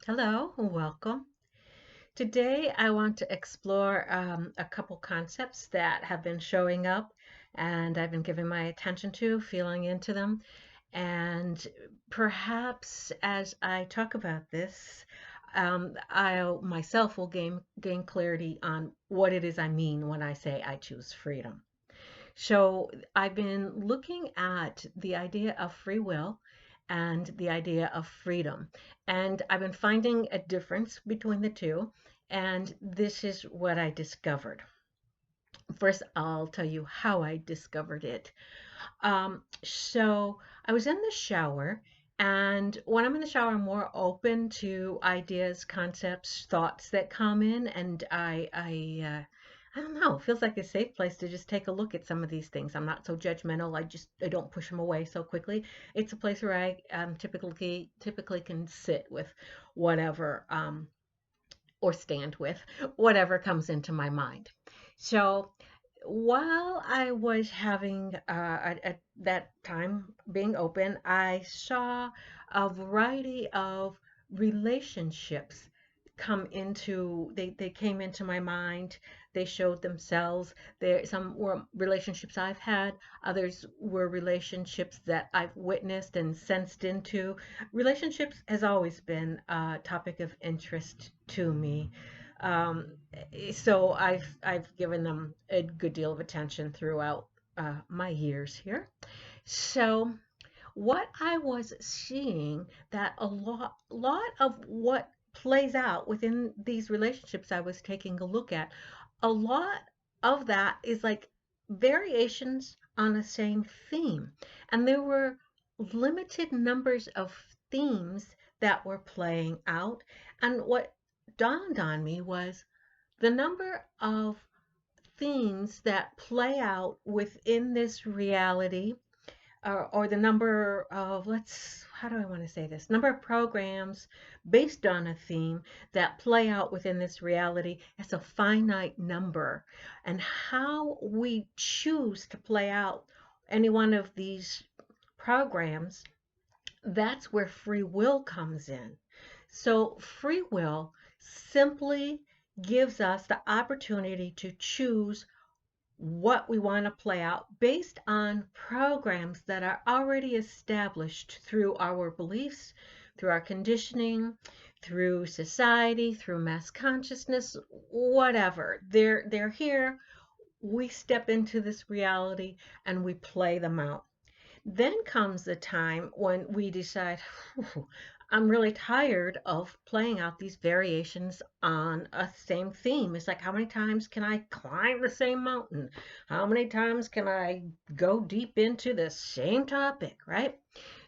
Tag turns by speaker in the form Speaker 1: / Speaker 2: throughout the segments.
Speaker 1: Hello, welcome. Today I want to explore a couple concepts that have been showing up and I've been giving my attention to, feeling into them. And perhaps as I talk about this, I myself will gain clarity on what it is I mean when I say I choose freedom. So I've been looking at the idea of free will and the idea of freedom. And I've been finding a difference between the two. And this is what I discovered. First, I'll tell you how I discovered it. So I was in the shower, and when I'm in the shower, I'm more open to ideas, concepts, thoughts that come in, and I don't know, it feels like a safe place to just take a look at some of these things. I'm not so judgmental. I don't push them away so quickly. It's a place where I typically can sit with whatever or stand with whatever comes into my mind. So while I was having at that time being open, I saw a variety of relationships they came into my mind. They showed themselves. There some were relationships I've had, others were relationships that I've witnessed and sensed into. Relationships has always been a topic of interest to me. Um, so I've given them a good deal of attention throughout my years here. So what I was seeing that a lot of what plays out within these relationships I was taking a look at, a lot of that is like variations on the same theme. And there were limited numbers of themes that were playing out. And what dawned on me was the number of themes that play out within this reality, or the number of, how do I want to say this? Number of programs based on a theme that play out within this reality as a finite number. And how we choose to play out any one of these programs, that's where free will comes in. So, free will simply gives us the opportunity to choose what we want to play out based on programs that are already established through our beliefs, through our conditioning, through society, through mass consciousness, whatever. They're here. We step into this reality and we play them out. Then comes the time when we decide, I'm really tired of playing out these variations on a same theme. It's like, how many times can I climb the same mountain? How many times can I go deep into the same topic, right?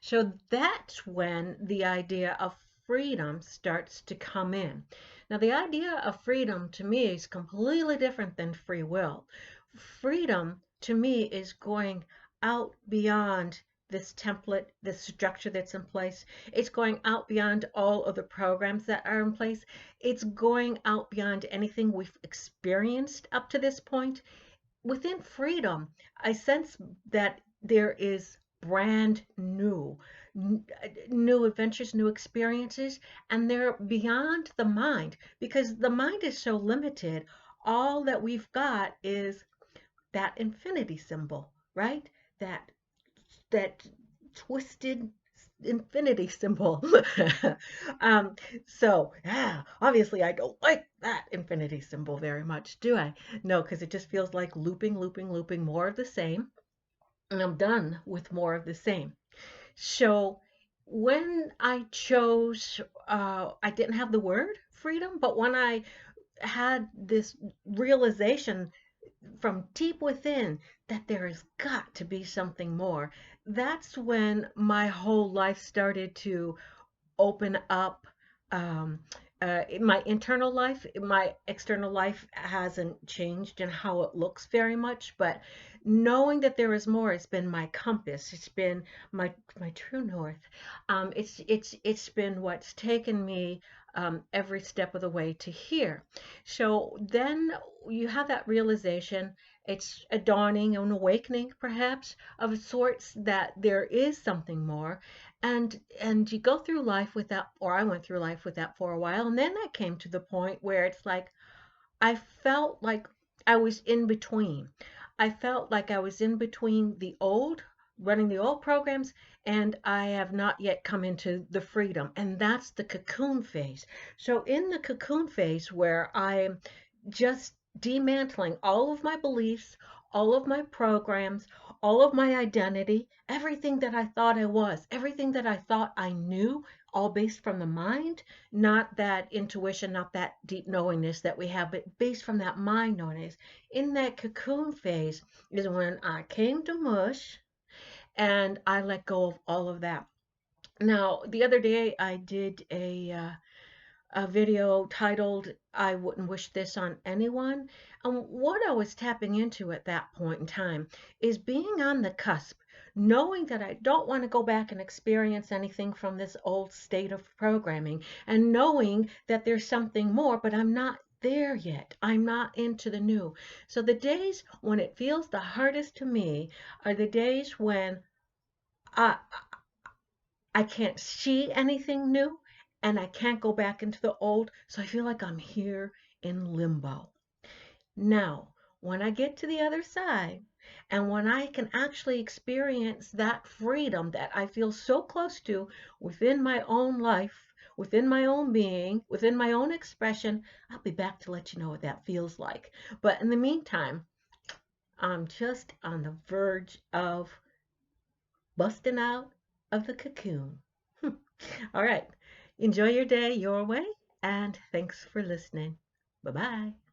Speaker 1: So that's when the idea of freedom starts to come in. Now, the idea of freedom to me is completely different than free will. Freedom to me is going out beyond this template, this structure that's in place. It's going out beyond all of the programs that are in place. It's going out beyond anything we've experienced up to this point. Within freedom, I sense that there is brand new adventures, new experiences, and they're beyond the mind because the mind is so limited. All that we've got is that infinity symbol, right? That that twisted infinity symbol. um, so yeah, obviously I don't like that infinity symbol very much, do I? No, because it just feels like looping, looping, looping, more of the same, and I'm done with more of the same. So when I chose, I didn't have the word freedom, but when I had this realization from deep within that there has got to be something more. That's when my whole life started to open up. In my internal life, my external life hasn't changed in how it looks very much, but knowing that there is more has been my compass. It's been my true north. It's been what's taken me every step of the way to here. So then you have that realization. It's a dawning, an awakening, perhaps, of sorts that there is something more. And you go through life with that, or I went through life with that for a while, and then I came to the point where it's like I felt like I was in between. I felt like I was in between running the old programs, and I have not yet come into the freedom. And that's the cocoon phase. So, in the cocoon phase, where I'm just dismantling all of my beliefs, all of my programs, all of my identity, everything that I thought I was, everything that I thought I knew, all based from the mind, not that intuition, not that deep knowingness that we have, but based from that mind knowingness. In that cocoon phase is when I came to mush and I let go of all of that. Now, the other day I did a video titled I Wouldn't Wish This on Anyone. And what I was tapping into at that point in time is being on the cusp, knowing that I don't want to go back and experience anything from this old state of programming, and knowing that there's something more, but I'm not there yet. I'm not into the new. So the days when it feels the hardest to me are the days when I, I can't see anything new and I can't go back into the old. So I feel like I'm here in limbo. Now, when I get to the other side and when I can actually experience that freedom that I feel so close to within my own life, within my own being, within my own expression, I'll be back to let you know what that feels like. But in the meantime, I'm just on the verge of busting out of the cocoon. All right. Enjoy your day your way, and thanks for listening. Bye bye.